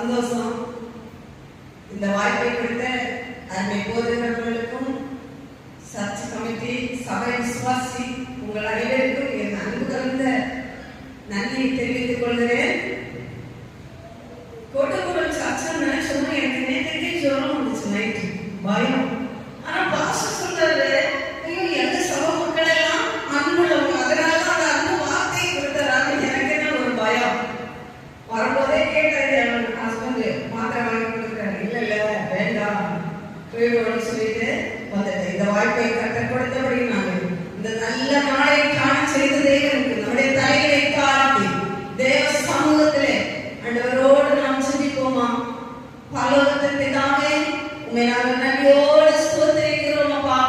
சந்தோஷம். இந்த வாய்ப்பை கொடுத்த அருமை போதகர்களுக்கும் சர்ச் கமிட்டி, சபை விசுவாசி உங்கள் அனைவருக்கும் என் அன்பு கலந்த நன்றியை தெரிவித்துக் கொள்கிறேன். கோட்டகுளம் சர்ச்சை நினைச்சோம்னா எனக்கு நேற்றுக்கே ஜுரம் வந்துச்சு, நைட்டு பயம். ஆனா பாஸ்டர் சொல்றாரு, ஐயோ எந்த சபை மக்கள் எல்லாம் அன்புள்ளவங்க, அதனாலதான் அந்த அன்பு வார்த்தையை கொடுத்தாராங்க. எனக்கு என்ன ஒரு பயம். வரும்போதே கேட்டாரு ஹஸ்பண்ட், மாத்திரை வாங்கி கொடுக்குறாரு. இல்ல வேண்டாம் போயிடுவோம்னு சொல்லிட்டு வந்துட்டேன். இந்த வாய்ப்பை கட்ட கொடுத்தபடி நாங்கள் இந்த நல்ல நாளை காண செய்த தேவனுக்கு நம்முடைய தலைகளை காட்டி தேவ சமூகத்திலே ஆண்டவரோடு நாம் சிந்திப்போமா? பரலோகத்தின் பிதாவே, உம்மை நாங்கள் நன்றியோடு ஸ்தோத்திரிக்கிறோம் அப்பா,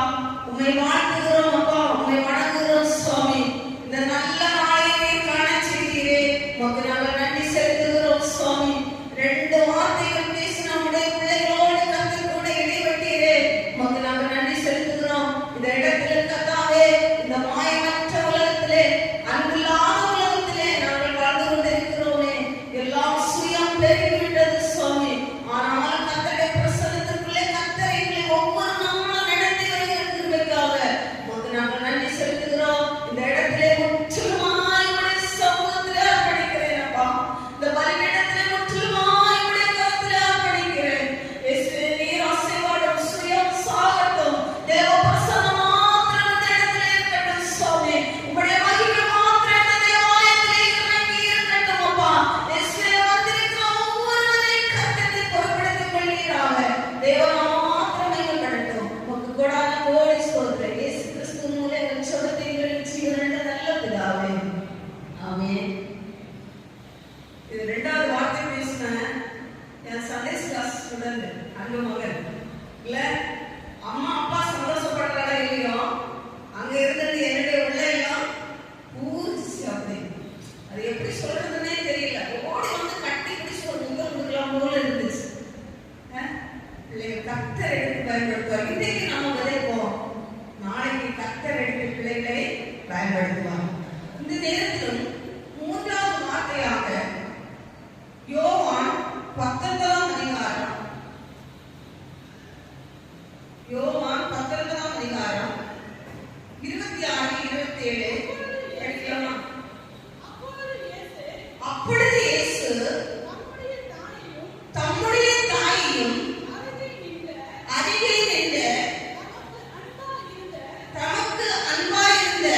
உம்மை வாழ்த்துகிறோம் அப்பா, உம்மை வணங்குகிறோம் சுவாமி. இந்த நல்ல நாளை காண செய்தீரே, உமக்கு நாங்கள் நன்றி செலுத்துகிறோம் சுவாமி. 2 வார்த்தைகள் பேசி நம்முடைய பிள்ளைகளோடு கத்தர் கூட இடைப்பட்டீரே, உமக்கு நாங்கள் நன்றி செலுத்துகிறோம். இந்த இடத்துல கத்தாவே, இந்த மாயமற்ற உலகத்திலே, அன்பில்லாத உலகத்திலே நாங்கள் வாழ்ந்து கொண்டிருக்கிறோமே, எல்லாம் சுயம் பெருகிவிட்டது சுவாமி. ஆனால் கத்தருடைய பிரசன்னத்திற்குள்ளே கத்தர் எங்களை ஒவ்வொரு நாளும் நடத்தி வருகிறதற்காக உமக்கு நாங்கள் நன்றி செலுத்துகிறோம். இந்த இடத்திலே முற்றிலுமாய் உடைய சமூகத்திலே அர்ப்பணிக்கிறேன் அப்பா. இந்த பலிபீடத்திலே முற்றிலுமாய் உடைய கரத்திலே அர்ப்பணிக்கிறேன். இயேசுவே, நீர் ஆசீர்வாதம் சுயம் சாகட்டும். தேவ பிரசன்னம் மாத்திரம் இந்த இடத்திலே இருக்கட்டும் சுவாமி. உம்முடைய மகிமை மாத்திரம் இந்த தேவாலயத்திலே இறங்கி இருக்கட்டும் அப்பா. இயேசுவே, வந்திருக்கிற ஒவ்வொருவரையும் கர்த்தரை பொறுப்படுத்திக் கொள்வீராக. தேவநாமம் மாத்திரம் மகிமைப்படட்டும். உமக்கு கொடான கோடி ஸ்தோத்திரம். இயேசு கிறிஸ்து மூலம் எங்கள் ஜெபத்தை எங்களுக்கு ஜீவனுள்ள நல்ல பிதாவே, ஆமென். இது 2வது வார்த்தை பேசின என் சண்டே கிளாஸ் ஸ்டூடெண்ட் அன்பு மகன். இல்ல அம்மா அப்பா சந்தோஷப்படுறாங்க இல்லையோ, அங்க இருந்தது என்னுடைய உள்ள எல்லாம் பூரிச்சு. அப்படி அது எப்படி சொல்றதுன்னே தெரியல. ஓடி வந்து கட்டி பிடிச்சு ஒரு முதல் முதலாம் போல இருந்துச்சு. பிள்ளைங்க கத்தர் எடுத்து பயன்படுத்துவார். இன்னைக்கு நம்ம விதைப்போம், நாளைக்கு கத்தர் எடுத்து பிள்ளைகளை பயன்படுத்துவார். இந்த நேரத்திலும் 3வது வார்த்தையாக யோவான் 19ஆம் அதிகாரம், யோவான் 19ஆம் அதிகாரம் 26, 27 படிக்கலாமா? அப்பொழுது இயேசு தம்முடைய தாயையும் அருகே நின்ற தமக்கு அன்பாயிருந்த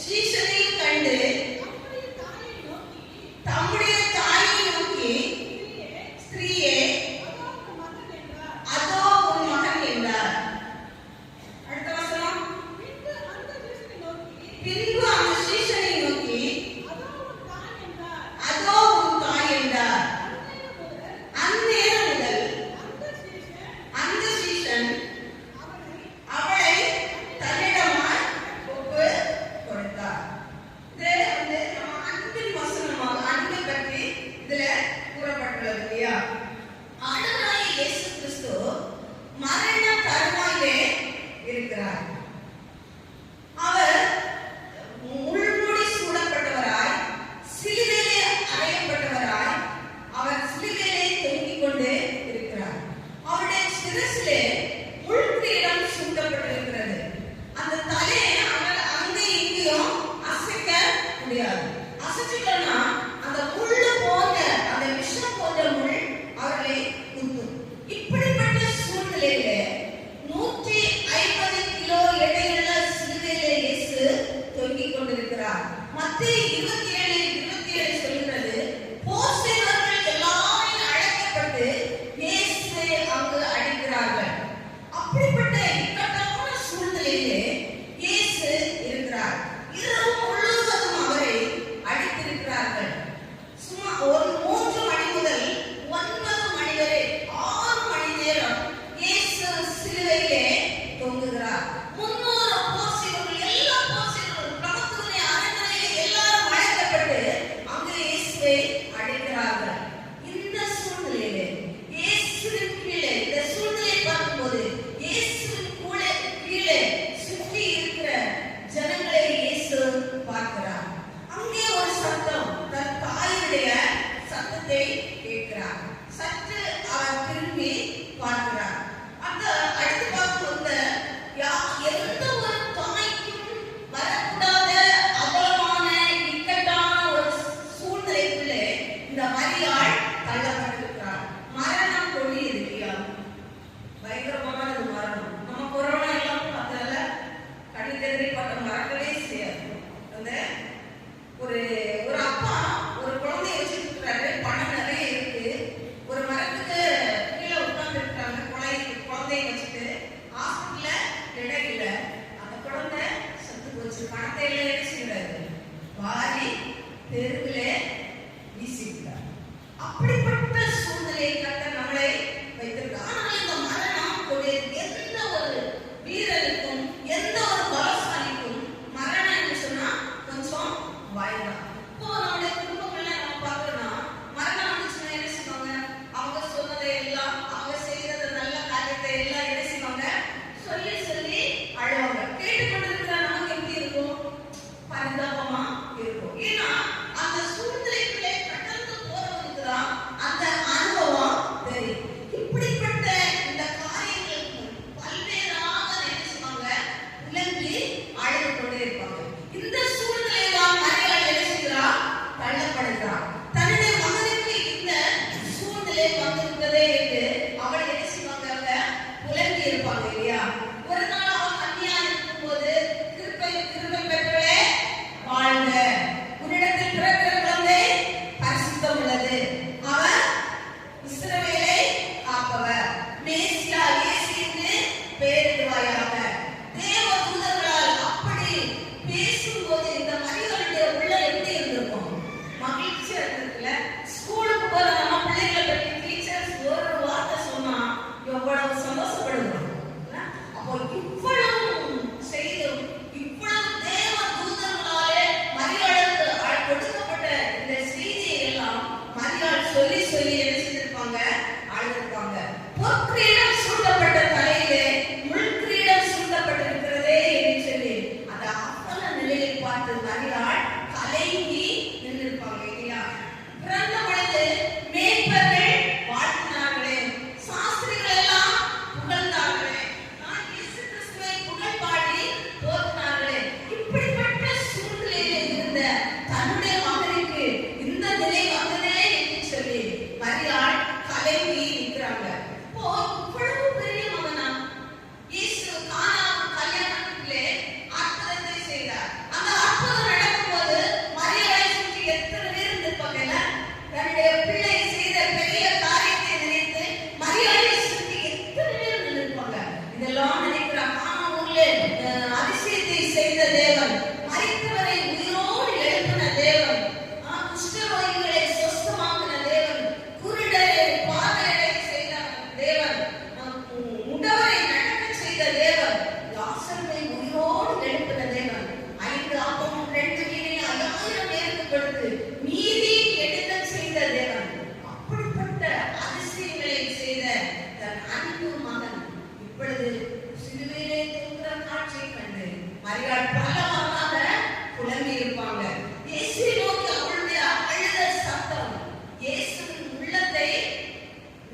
சீஷனையும் கண்டு தம்முடைய தாயை நோக்கி, ஸ்திரீயே, அதோ உன் மகன் என்றார். அடுத்த வசனம், பின்பு அந்த சீஷனை நோக்கி, அதோ உன் தாய் என்றார். அந்நேரம் முதல் அந்த சீஷன் அவளை தன்னிடமாய் ஒப்பு கொடுத்தார். இது வந்து நம்ம அன்பின் வசனமாக அன்பை பற்றி இதுல கூறப்பட்டுள்ளது இல்லையா? ஆண்டவராகிய இயேசு கிறிஸ்து மரண தருவாயிலே இருக்கிறார். அவர் முள்முடி சூடப்பட்டவராய், சிலுவையிலே அறையப்பட்டவராய், அவர் சிலுவையிலே தொங்கிக் கொண்டே இருக்கிறார். அவருடைய சிரசிலே முள்கிரீடம் சூட்டப்பட்டிருக்கிறது. அந்த தலையை அவர் அங்கே இங்கேயும் அசைக்க முடியாது. அசைச்சிட்டோம்னா அந்த முள்ளு போன்ற, அந்த விஷம் போன்ற முள்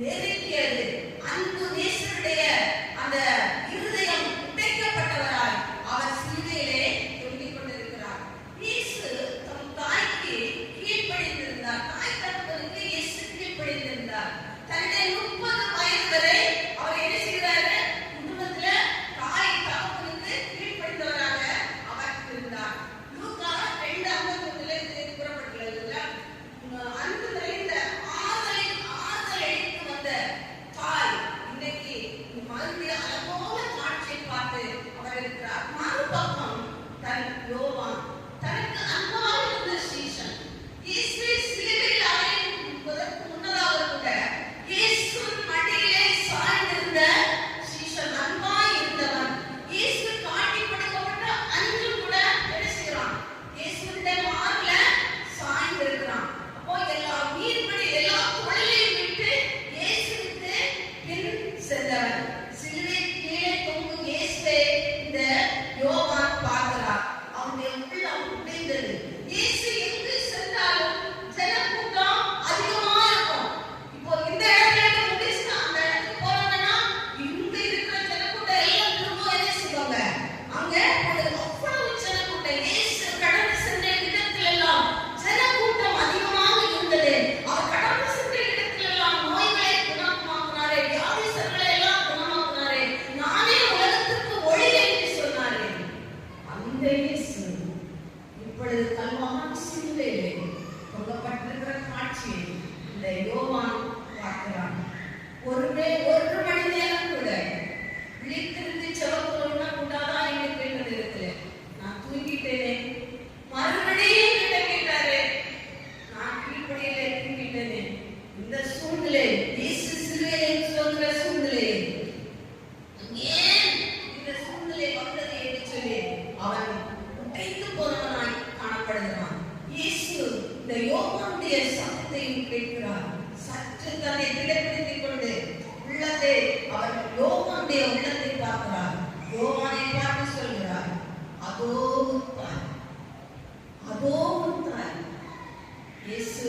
நெருக்கியது. அன்பு நேசருடைய அந்த இருதயம் உடைக்கப்பட்டவராய் அவர் சிலுவையிலே தொங்கிக் கொண்டிருக்கிறார். இயேசு தம் தாய்க்கு கீழ்ப்படிந்திருந்தார். தாய் தகப்பனுக்கு இயேசு கீழ்ப்படிந்திருந்தார். தன்னுடைய 30 வயது வரை அவர் என்ன செய்கிறாரு? குடும்பத்துல தாய் தகப்பனுக்கு கீழ்ப்படிந்தவராக அவர் இருந்தார். லூக்கா 2:51 கூறப்பட்டுள்ளது. அன்பு நிறைந்த ஆதல் அளித்து வந்த தாய் இன்னைக்கு மறுபடியும் அழகான காட்சியை பார்த்து அவர் இருக்கிறார். மறுபக்கம் தன் யோவான் தனக்கு அன்பாக இருந்த சீஷன் இயேசுவை சிலுவையில் அறையுவதற்கு முன்னதாக கூட இயேசு மடியிலே சாய்ந்திருந்த சீஷன் அன்பாய் இருந்தவன். இயேசு காட்டி கொடுக்கப்பட்ட அன்று கூட என்ன செய்கிறான்? இயேசுவின் மார்ல சாய்ந்திருக்கிறான். அப்போ எல்லா வீர்படி எல்லா தொழிலையும் விட்டு இயேசுவிற்கு பின் சென்றவன். சிலுவை கீழே தொங்கும் இயேசுவை இந்த யோவான் பார்க்கிறார். அவனுடைய உள்ளம் உடைந்தது. இயேசு எங்கு சென்றாலும் ஜனக்கூட்டம் அதிகமா இருக்கும். இப்போ இந்த இடத்துல முடிச்சுனா அந்த இடத்துக்கு போறாங்கன்னா இங்க இருக்கிற ஜனக்கூட்டம் எல்லாம் திரும்ப என்ன செய்வாங்க? அங்க அவ்வளவு ஜனக்கூட்டம். இயேசு கடந்து சென்ற இடத்துல எல்லாம் ஜனக்கூட்டம் அதிகமாக இருந்தது. அவர் கடந்து சென்ற இடத்துல எல்லாம் நோய்களை குணமாக்குனாரே, வியாதிசர்களை எல்லாம் குணமாக்குனாரே, நானே உலகத்துக்கு ஒளி என்று சொன்னாரே. அந்த இயேசு இப்பொழுது கல்வாரி சிலுவையிலே தொங்கப்பட்டிருக்கிற காட்சியை இந்த யோவான் பார்க்கிறான். ஒரு மணி நேரம் கூட விழித்திருந்து செவக்கணும்னா கூட்டாதான் எனக்கு கேட்டது இடத்துல நான் தூங்கிட்டேனே. மறுபடியும் கிட்ட கேட்டாரு, நான் கீழ்ப்படியில தூங்கிட்டேனே. இந்த சூழ்நிலை இயேசு சிலுவையிலே சொல்கிற சூழ்நிலை ஏன் இந்த சூழ்நிலை வந்தது என்று சொல்லி அவன் உடைந்து போனவனாய் காணப்படுகிறான். இயேசு இந்த யோவானுடைய சத்தத்தையும் கேட்கிறார். சற்று தன்னை திடப்படுத்திக் கொண்டு உள்ளத்தை அவர் யோவானுடைய உள்ளத்தை பார்க்கிறார். யோவானை பார்த்து சொல்கிறார், அதோ தாய், அதோ தாய். இயேசு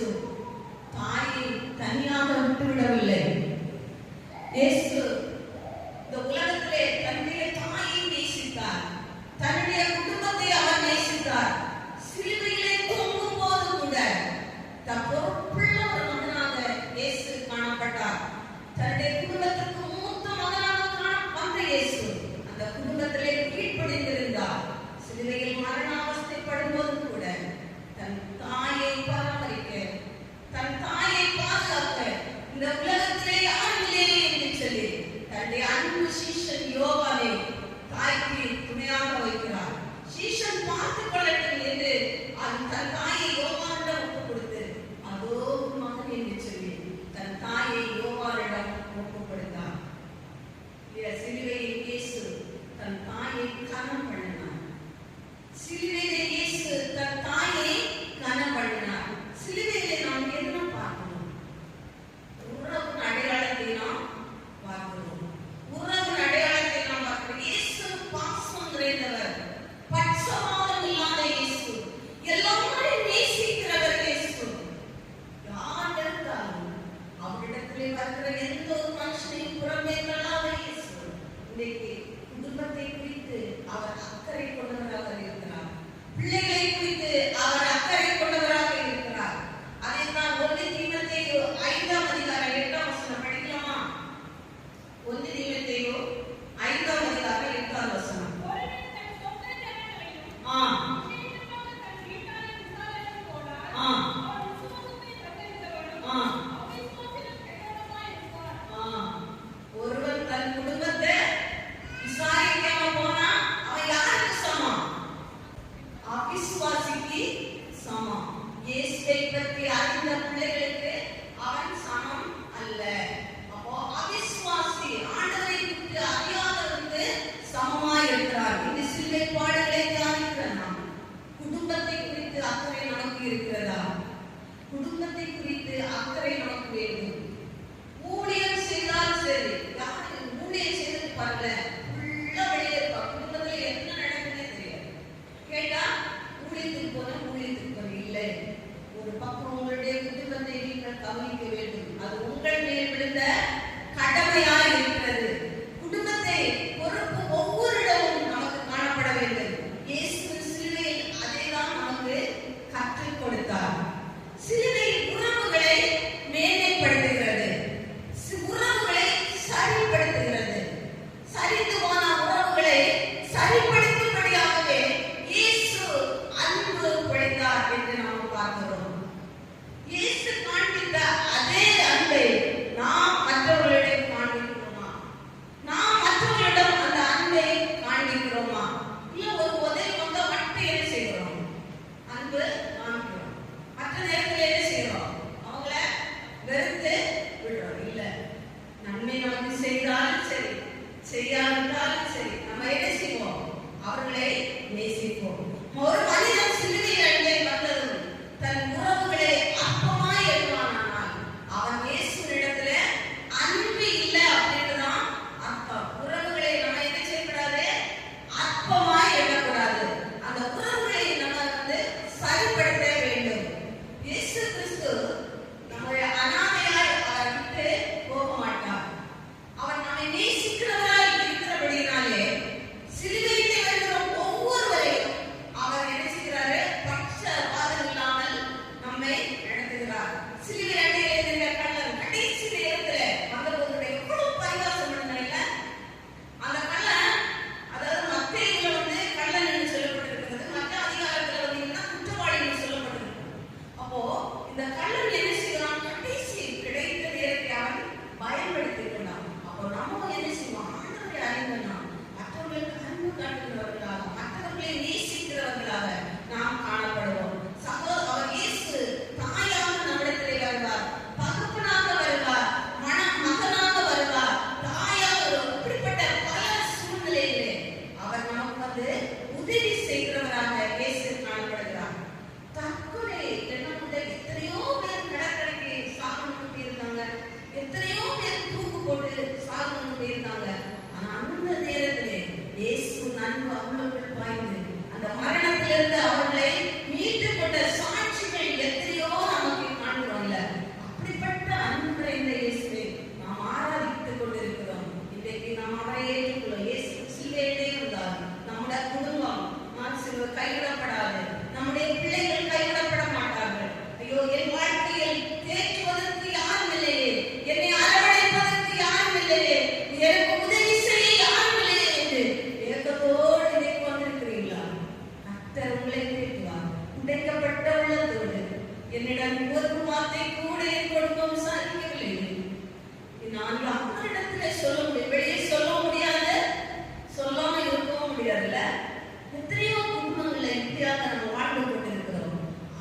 தாயை தனியாக விட்டுவிடவில்லை. இயேசு இந்த உலகத்திலே தன்னுடைய தாயை நேசித்தார். தன்னுடைய குடும்பத்தை அவர் நேசித்தார். சிலுவையிலே தொங்கும் போது கூட பொறுப்புள்ள ஒரு மகனாக இயேசு காணப்பட்டார். தன்னுடைய குடும்பத்திற்கு மூத்த மகனாக வந்த இயேசு அந்த குடும்பத்திலே கீழ்ப்படிந்திருந்தார். சிலுவையில் மரணாவஸ்தைப்படும் போது கூட தன் தாயை பராமரிக்க, தன் தாயை பாதுகாக்க இந்த உலகத்திலே யாரும் இல்லையே என்று சொல்லி தன்னுடைய அன்பு சீஷன் யோவானை தாய்க்கு துணையாக வைக்கிறார். சீஷன் பார்த்துக் கொள்ளட்டும் என்று தன் தாயை யோவானிடம் ஒப்புக் கொடுத்து அதோ மகன் என்று சொல்லி தன் தாயை யோவானிடம் ஒப்புக் கொடுத்தார். சிலுவையில் இயேசு தன் தாயை கனம் பண்ணினார். சிலுவையிலே இயேசு தன் தாயை கனம் பண்ணினார். சிலுவையிலே நாம் என்ன பார்க்கணும்? உறவு அடையாளத்தை நாம் பார்க்கிறோம். உறவு அடையாளத்தை நாம் பார்க்கிறோம். இயேசு பாசம் நிறைந்தவர், பட்சபாதம் இல்லாத இயேசு, எல்லாரையும் நேசிக்கிறவர் இயேசு. யார் இருந்தாலும் அவரிடத்திலே வருகிற எந்த ஒரு மனுஷனையும் புறமே தள்ளாத இயேசு இன்னைக்கு குடும்பத்தை குறித்து அவர் அக்கறை கொண்டவராக இருக்கிறார். பிள்ளைகளை குறித்து அவர் அக்கறை கொண்டவராக இருக்கிறார். அதை நான் 1 தீமோத்தேயு 5-ம் அதிகாரம் 8-ம் வசனம் படிக்கலாமா? 1 தீமோத்தேயு 5-ம் அதிகாரம் 8-ம் வசனம். ஒருவன் தன் குடும்பத்தை விசாரிக்காம போனா நன்மை நமக்கு செய்தாலும் சரி, செய்யாவிட்டாலும் சரி, நம்ம என்ன செய்வோம்? அவர்களை நேசிப்போம். ஒரு மனிதன் சிலுவையிலே வந்ததும் தன் உறவுகளை அற்பமாய் எண்ணுவானால் அவன் இயேசுவினிடத்துல அன்பு இல்லை அப்படின்னுதான் அர்த்தம். உறவுகளை நம்ம என்ன செய்யக்கூடாது? அற்பமாய் எண்ணக்கூடாது. அந்த உறவுகளை நம்ம சரிப்படுத்த வேண்டும். இயேசு கிறிஸ்து நம்முடைய அனாதையாய் விட்டு போக மாட்டார். அவர் நம்மை நேசிக்கிறவராய் இருக்கிறபடினாலே சிலுவையிலே வருகிற ஒவ்வொருவரையும் அவர் என்ன செய்கிறாரு? பட்சபாதம் இல்லாமல் நம்மை நடத்துகிறார். சிலுவை அடியில் இருக்கிற கள்ளன் கடைசி நேரத்துல வந்தபோது எவ்வளவு பரிகாசம் பண்ணல. அந்த கள்ளன், அதாவது மத்தேயுல கள்ளன் என்று சொல்லப்பட்டிருக்கிறது, மற்ற அதிகாரத்துல குற்றவாளி என்று சொல்லப்பட்டிருக்கிறது. அப்போ இந்த கள்ளன் என்ன செய்யலாம்? கடைசி கிடைத்த நேரத்தை அவன் பயன்படுத்திக் கொண்டான். அப்போ நம்ம என்ன செய்வோம்? ஆண்டவரை அறிந்தனா மற்றவர்களுக்கு அன்பு காட்டுகிறவர்களாக, மற்றவர்களை நேசிக்கிறவர்களாக நாம் காணப்படுவோம். அவர் இயேசு தாயாக நம்மிடத்திலே வருவார், தகப்பனாக வருவார், மகனாக வருவார், தாயாக இப்படிப்பட்ட பல சூழ்நிலையிலே அவர் நமக்கு உதவி செய்கிறவராக இயேசு காணப்படுகிறார். தற்கொலை எத்தனையோ பேர் கடற்கரைக்கு சாகணும் போயிருந்தாங்க, எத்தனையோ பேர் தூக்கு போட்டு சாகணும் போயிருந்தாங்க. ஆனா அந்த நேரத்திலே இயேசு அன்பு அவர்களுக்குள் பாய்ந்து அந்த மரணத்திலிருந்து அவர்களை மீட்டு கொண்ட சாட்சிகள் எத்தனையோ நமக்கு காண்கிறோம்ல. அப்படிப்பட்ட அன்பு இந்த இயேசுவை நாம் ஆராதித்துக் கொண்டிருக்கிறோம். இன்றைக்கு நாம் அவரை ஏற்றுக்கொள்ளும். இயேசு சிலுவையிலே இருந்தார். நம்முடைய குடும்பம் கைவிடப்படாது, நம்முடைய பிள்ளைகள் கைவிடப்பட மாட்டார்கள். ஐயோ, என் வாழ்க்கையில் தேற்றுவதற்கு யாரும் இல்லையே, என்னை அரவணைப்பதற்கு யாரும் இல்லையே, எனக்கு உதவி செய்ய யாரும் இல்லையே என்று ஏக்கத்தோடு இன்னைக்கு வந்திருக்கிறீங்களா? கர்த்தர் உங்களை தேற்றுவார். உடைக்கப்பட்ட உள்ளத்தோடு என்னிடம் ஒரு வார்த்தை கூட என் குடும்பம் சாதிக்கவில்லை. நான் அவரிடத்துல சொல்ல முடியும், வெளியே சொல்ல முடியாது, சொல்லாம இருக்கவும் முடியாதுல்ல. எத்தனையோ குடும்பங்களை இப்படியாக நம்ம வாழ்ந்து கொண்டிருக்கிறோம்.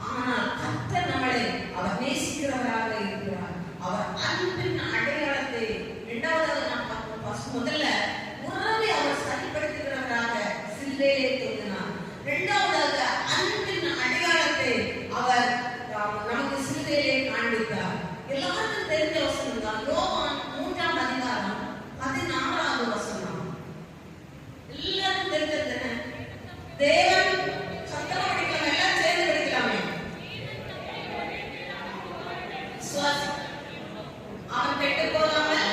ஆனால் கர்த்தர் நம்மளை அவர் நேசிக்கிறவராக இருக்கிறார். அவர் அன்பின் அடையாளத்தை இரண்டாவதாக நாம் பார்ப்போம். முதல்ல உறவை அவர் சரிப்படுத்துகிறவராக சிலுவையிலே தோன்றினார். இரண்டாவதாக அன்பின் அடையாளத்தை அவர் நமக்கு சிலுவையிலே காண்பித்தார். எல்லாருக்கும் தெரிஞ்ச வசனம் தான் யோவான் 3ஆம் அதிகாரம் 14வது வசனம். எல்லாருக்கும் தெரிஞ்சது என்ன? தேவன் சத்தமா படிக்கலாம், எல்லாம் சேர்ந்து படிக்கலாமே. அவன் கெட்டு போகாமல்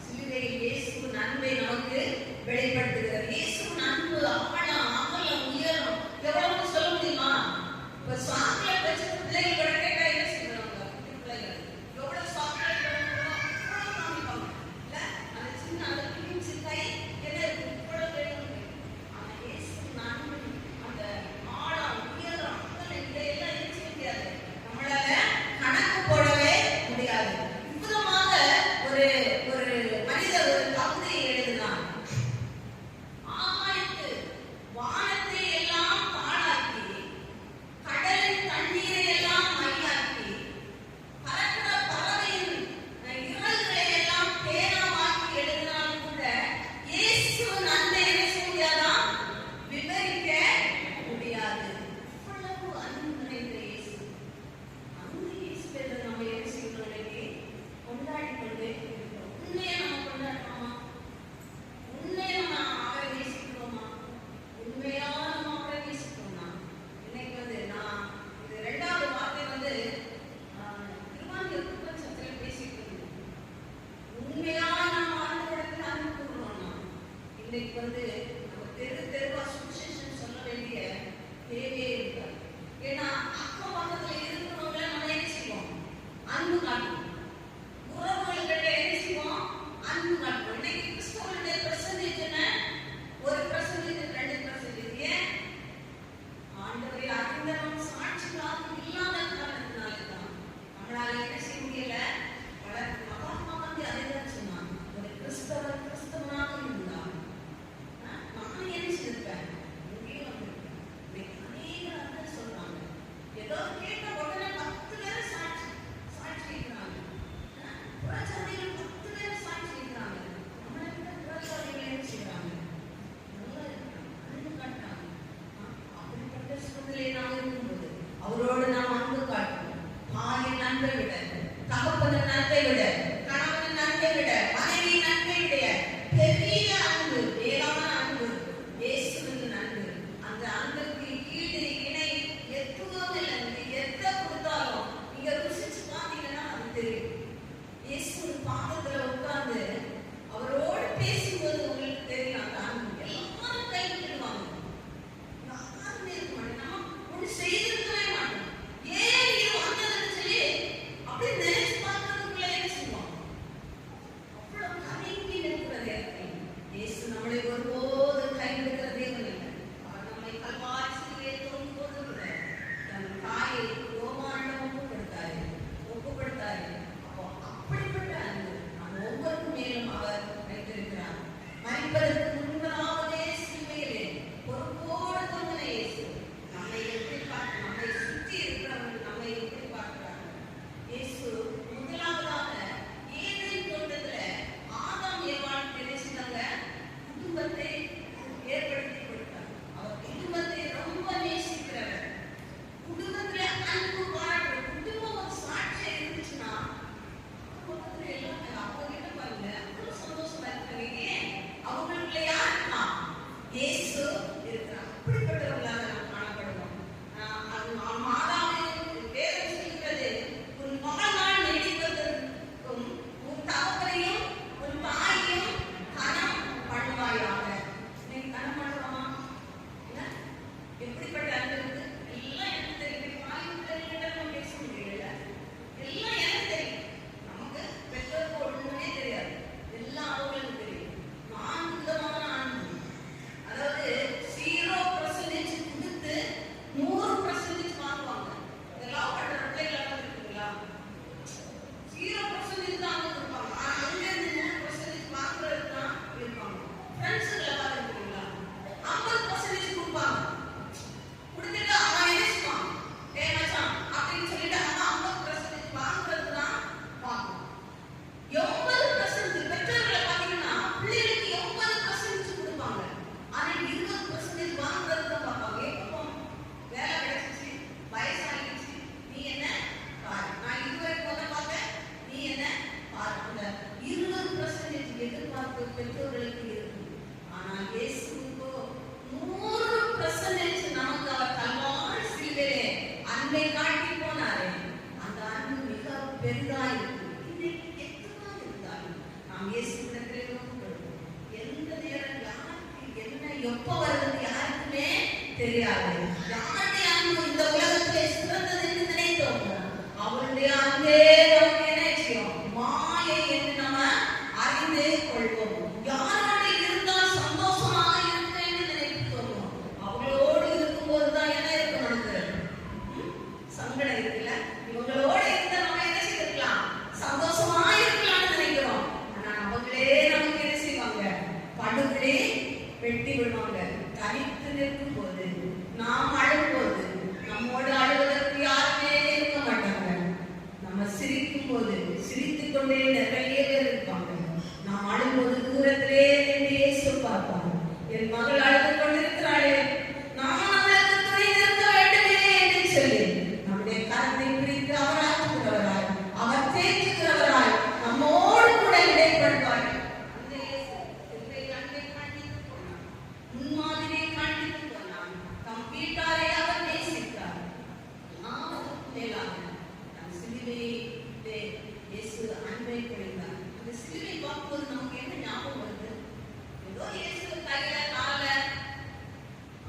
சிலுவையில் இயேசுவின் அன்பை நமக்கு வெளிப்படுத்துகிறார். இயேசுவின் அன்பு ஆழம், அகலம், உயரம் எவ்வளவு சொல்ல முடியுமா? இப்ப சாக்கிய வச்சு பிள்ளைகள் கேட்டா என்ன செய்வாங்க? பிள்ளைகள் எவ்வளவு சாக்கிய காமிப்பாங்க இல்ல? அந்த சின்ன அந்த பிஞ்சு கை என்ன இவ்வளவு வேணும். ஆனா இயேசுவின் அன்பு அந்த ஆழம், உயரம், அகலம் இதையெல்லாம் என்ன செய்ய முடியாது, நம்மளால கணக்கு போடவே முடியாது. விதமாக ஒரு மனிதர் ஒரு கவிதையை எழுதினார். ஆகாயத்து வானத்தை எல்லாம் பாழாக்கி, கடலின் தண்ணீரை எல்லாம் மையாக்கி, பறக்கிற பறவையின் இறகுகளை எல்லாம் பேனாவாக்கி எழுதினாலும் கூட இயேசுவின் அன்பை என்ன செய்ய முடியாதான்? விவரிக்க முடியாது. இவ்வளவு அன்பு நிறைந்த இயேசு. அந்த இயேசுவை நம்ம என்ன செய்யணும்? இன்னைக்கு கொண்டாடி கொண்டே இருக்கிறோம். உண்மையை நம்ம கொண்டாடுறோமா? உண்மையை நம்ம அவரை நேசிக்கிறோமா? உண்மையா நம்ம அவரை நேசிக்கிறோமா? இன்னைக்கு நான் இது இரண்டாவது வார்த்தை திருவாங்கூர் குடும்பத்தில் பேசிட்டு இருந்தோம். உண்மையா நம்ம ஆண்டவரிடத்தில் அன்பு கூறுறோம்னா இன்னைக்கு நம்ம தெருவா சுவிசேஷம் சொல்ல வேண்டிய தேவையே இருக்காது. ஏன்னா அக்கம் பக்கத்துல இருக்கிறவங்களை நம்ம என்ன செய்வோம்? அன்பு காட்டுவோம். உறவுகள்கிட்ட என்ன செய்வோம்? அன்பு காட்டுவோம். இன்னைக்கு கிறிஸ்தவர்களுடைய பெர்சன்டேஜ் என்ன? 1% 2%. ஏன்? ஆண்டவரை அறிந்தவன் சாட்சிகளாக இல்லாத காரணத்தினால்தான் நம்மளால என்ன செய்ய முடியல. மகாத்மா காந்தி அதைதான் சொன்னான். ஒரு கிறிஸ்தவனாக இருந்தான் நான் என்ன செய்திருப்பேன்? அநேகர் சொல்றாங்க. ஏதோ கேட்ட அன்பை காட்டி போனாரே, அந்த அன்பு மிக பெரிதாய் இன்னைக்கு எத்தனை இருந்தாலும் நாம் இயேசுவிடத்திலே நோக்குகிறோம். எந்த நேரம் யாருக்கு என்ன எப்ப வருது யாருக்குமே தெரியாது. யாருடைய அன்பு இந்த உலகத்திலே சிறந்தது என்று நினைத்தோம், அவருடைய அன்பே நமக்கு என்ன செய்யும்? மாயை என்று நம்ம அறிந்தே கொள்வோம். யாரோடு இருந்தால் சந்தோஷமாக இருக்க என்று நினைத்தோம், அவங்களோடு இருக்கும்போதுதான் என்ன இருக்கும்? நமக்கு சங்கடம் இருக்குல்ல. இவங்களோட இருந்தா நம்ம என்ன செய்யலாம்? சந்தோஷமா இருக்கலாம்னு நினைக்கிறோம். ஆனா அவங்களே நமக்கு என்ன செய்வாங்க? படுகளே வெட்டி விடுவாங்க. தனித்து நிற்கும் போது, நாம் அழும்போது, நம்மோடு அழுவதற்கு யாருமே இருக்க மாட்டாங்க. நம்ம சிரிக்கும் போது சிரித்துக் கொண்டே நிறைய பேர் இருப்பாங்க. நாம் அழும்போது தூரத்திலே நின்று இயேசு பார்ப்பாங்க. என் மகள் அழுது கொண்டிருக்கிறாளே, நாம் அவளுக்கு துணை நிற்க வேண்டுமே என்று சொல்லி நம்முடைய கரத்தை பிரித்து அவர் ஆற்றுகிறவராய், அவர் தேற்றுகிறவராய் நம்மோடு கூட இடைப்படுவார். அந்த இயேசு என்னை அன்பை காண்பித்து போனார், முன்மாதிரியை காண்பித்து போனார். தம் வீட்டாரை அவர் நேசித்தார். எல்லாவற்றுக்கும் மேலாக நம் சிலுவையிலே இயேசு அன்பை பொழிந்தார். அந்த சிலுவை பார்க்கும்போது நமக்கு என்ன ஞாபகம் வருது? ஏதோ இயேசு கையில கால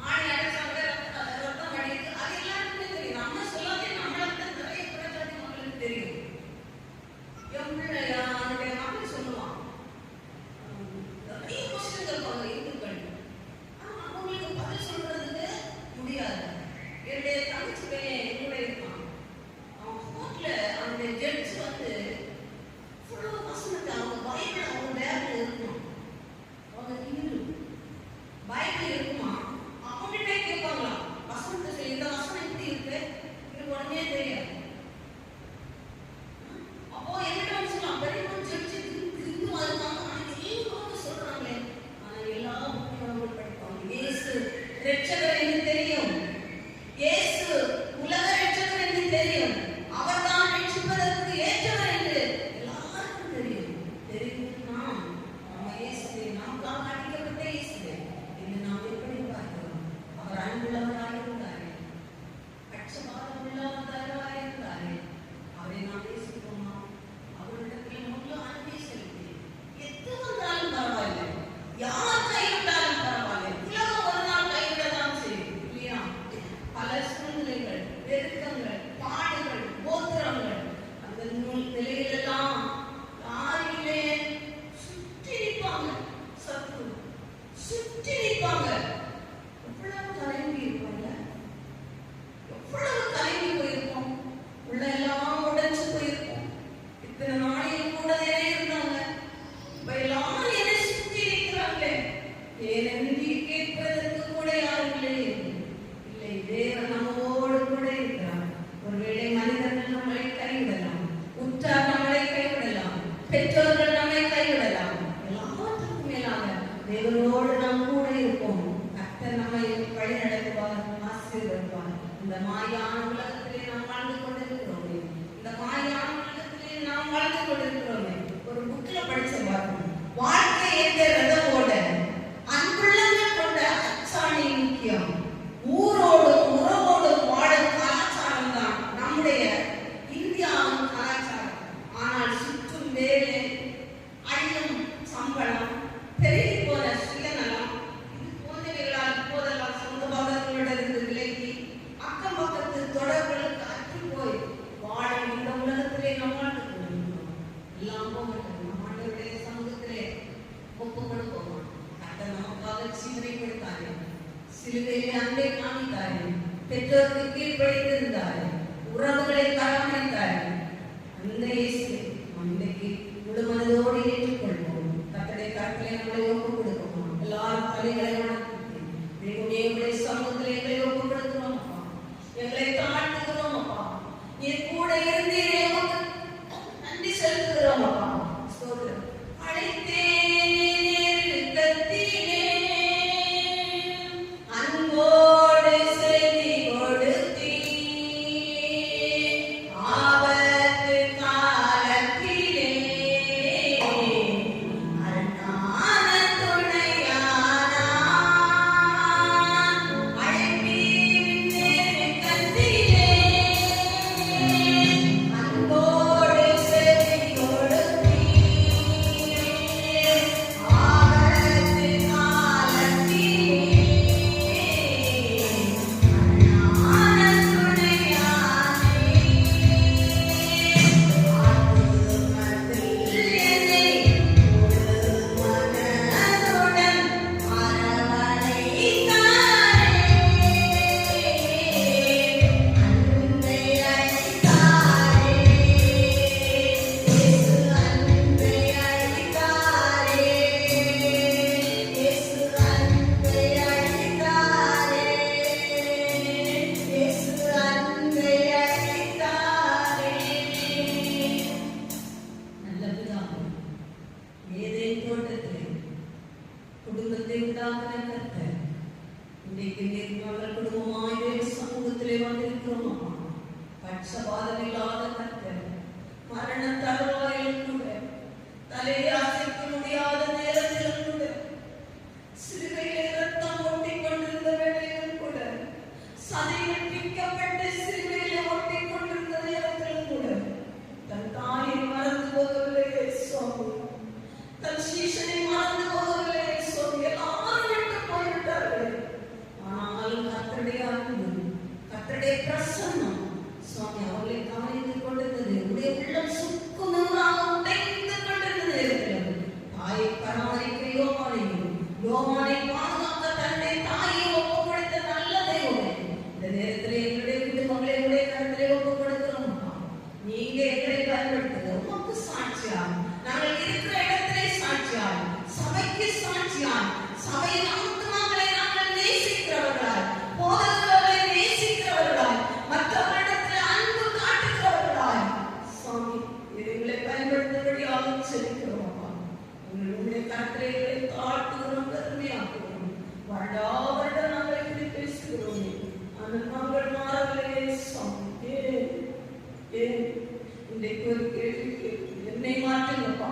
ஆணி அடைச்சாங்க, ரத்தம் வடியுது, அது எல்லாருக்குமே தெரியும். நம்ம சொல்லாதே நம்மளுக்கு நிறைய புறஜாதி மக்களுக்கு தெரியும். என் பிள்ளையா அதனுடைய மக்கள் சொல்லுவான், நிறைய கொஸ்டின் கேட்பாங்க இந்துக்கள். ஆனா அவங்களுக்கு பதில் சொல்றதுக்கு முடியாது. என்னுடைய தங்கச்சி பையன் கூட இருப்பான். அவன் கோர்ட்ல அந்த ஜட்ஜ் வந்து ஃபுல்லா வசனத்தை அவங்க பைபிள் அவங்க பேக்ல இருக்குமா, அவங்க ஹிந்து பைபிள் இருக்குமா, அவங்ககிட்ட கேட்பாங்களாம் வசனத்தை சொல்லி, இந்த வசனம் எப்படி இருக்கு எனக்கு உடனே தெரியாது. அப்போ என்கிட்ட வந்து சொல்லலாம், பெரிய ஜட்ஜ் ஹிந்துவா இருக்காங்க, ஆனா எல்லாரும் சொல்றாங்களே, ஆனா எல்லா புத்தகங்களும் படிப்பாங்க. இயேசு ரட்சகர் என்று தெரியும், இயேசு உலக ரட்சகர் என்று தெரியும், அவர்தான் ரட்சிப்பதற்கு ஏற்றவர் என்று எல்லாருக்கும் தெரியும். தெரியும்னா நம்ம இயேசுவை, நமக்காக அடிக்கப்பட்ட இயேசுவை என்று நாம் எப்படி பார்க்கிறோம்? அவர் அன்புள்ளவராக இருந்தாரே, பட்சபாதம் இல்லாதவராக இருந்தாரே, அவரை நாம் நேசிப்போமா? அவரிடத்தில் முழு அன்பை செலுத்தி எது வந்தாலும் பரவாயில்லை, யார் கைவிட்டாலும் பரவாயில்லை, உலகம் ஒரு நாள் கைவிடதான் செய்யும் இல்லையா? பல சூழ்நிலைகள், பெருக்கங்கள், பாடுகள், போத்திரங்கள், அந்த நிலையிலெல்லாம் யாரிலே சுற்றி நிற்பாங்க, சத்து சுற்றி நிற்பாங்க. எவ்வளவு கலங்கி இருப்பாங்க, எவ்வளவு கலங்கி போயிருப்போம், உள்ள எல்லாம் உடைச்சு போயிருப்போம். இத்தனை நாளையும் கூட இருந்தாங்க, இப்ப எல்லாரும் என்னை சுற்றி நிற்கிறாங்களே, ஏனென்று கேட்பதற்கு கூட யாரும் இல்லை. இல்லை, தேவன் நம்மோடு கூட இருக்கிறார். ஒருவேளை மனிதர்கள் நம்மளை கைவிடலாம், உற்றார் நம்மளை கைவிடலாம், பெற்றோர்கள் நம்மை கைவிடலாம். எல்லாவற்றுக்கும் மேலாக தேவனோடு நாம் கூட இருப்போம். கர்த்தர் நம்மை வழி நடத்துவார், ஆசீர்வதிப்பார். இந்த மாயான உலகத்திலே நாம் வாழ்ந்து கொண்டிருக்கிறோமே, இந்த மாயான உலகத்திலே நாம் வாழ்ந்து கொண்டிருக்கிறோமே. ஒரு புக்ல படிச்ச பார்க்கணும், வாழ்க்கை என்ற ரதமோட அன்புள்ளங்கள் கொண்ட அச்சாணி முக்கியம். ஊரோடும் உறவோடும் வாழும் கலாச்சாரம் தான் நம்முடைய இந்தியாவின் கலாச்சாரம். ஆனால் சுற்றும் வேலை, அழியும் சம்பளம், பெருகி போன சுயநலம், இது போன்றவைகளால் இப்போதெல்லாம் சொந்த பந்தங்களிடமிருந்து விலகி அக்கம் பக்கத்து தொடர்களுக்கு அற்று போய் வாழ இந்த உலகத்திலே நாம் வாழ்ந்து கொண்டிருக்கிறோம். எல்லாம் போகட்டும், நம்மளுடைய சமூகத்திலே ஒப்பு கொடுப்போம். பட்சபாதமில்லாத கர்த்தர் மரண தருவாயிலும் கூட, தலையை அசைக்க முடியாத நேரத்திலும் கூட, சிலுவையிலே ரத்தம் ஒட்டிக் கொண்டிருந்த வேளையிலும் கூட, சதையில் பிக்கப்பட்டு சிலுவையிலே ஒட்டிக் கொண்டிருந்த நேரத்திலும் கூட தன் தாயை மறந்து போகவில்லை சுவாமி, தன் சீஷனை மறந்து போகவில்லை சுவாமி. எல்லாரும் விட்டு போய்விட்டார்கள். ஆனாலும் கர்த்தருடைய அன்பு, கர்த்தருடைய பிரசன்னம் சுவாமி அவர்களை கவனித்துக் கொண்டிருந்தது. உடைய உள்ளம் சுக்குநூறாக உடைந்து கொண்டிருந்தது. தாயை பராமரிக்க யோவானை பாதுகாக்க தன்னை தாயை ஒப்புக் கொடுத்த நல்ல தெய்வமே, இந்த நேரத்தில் எங்களுடைய குடும்பங்களை உடைய கருத்திலே ஒப்புக் கொடுக்கிறோம். நீங்க எங்களை பயன்படுத்துங்க. உமக்கு சாட்சியாய் நாங்கள் இருக்கிற இடத்திலே சாட்சியாய், சபைக்கு சாட்சியாய், சபையின் ஆத்துமாக்களை நாங்கள் நேசிக்கிறவர்களாய், போதகர்களை நேசிக்கிறவர்களாய், மற்றவர்களிடத்தில் அன்பு காட்டுகிறவர்களாய் சுவாமி எங்களை பயன்படுத்தும்படியாக செலுத்துகிறோம். உங்களுடைய கருத்திலே எங்களை தாழ்த்துகிறோம், கருமையாக்குகிறோம். வருடாவருடம் நாங்கள் இப்படி பேசுகிறோம். ஆனால் நாங்கள் மாறவில்லையே சுவாமி. இன்றைக்கு ஒரு கேள்வி கேட்கு, என்னை மாற்றுங்கப்பா,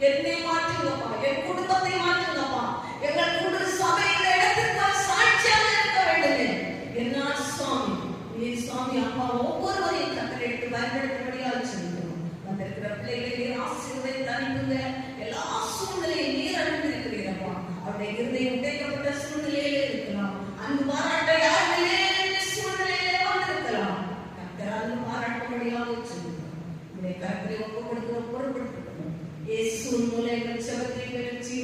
என்னை மாற்றுங்கப்பா, என் குடும்பத்தை மாற்றுங்கப்பா, எங்கள் குடும்ப சபை இந்த இடத்திற்கு சாட்சியாக இருக்க வேண்டுமே. என்ன சுவாமி நீ சுவாமி அப்பா ஒவ்வொருவரையும் கத்தரை எடுத்து பயன்படுத்தும்படியாக சொல்லுகிறோம். வந்திருக்கிற பிள்ளைகளை ஆசீர்வதித்து அனுப்புங்க. எல்லா சூழ்நிலையும் நீர் அனுப்பியிருக்கிறீரப்பா. அவருடைய இருதயம் உடைக்கப்பட்ட சூழ்நிலையிலே இருக்கலாம், அன்பு பாராட்ட யாருமே சூழ்நிலையிலே வந்திருக்கலாம். கத்தர் அன்பு பாராட்டும்படியாக சொல்லுகிறோம். கருத்தை ஒப்புக் கொடுக்கிற பொருட்படுத்தணும். இயேசு மூலம் எங்கள் செபத்தை பெருச்சி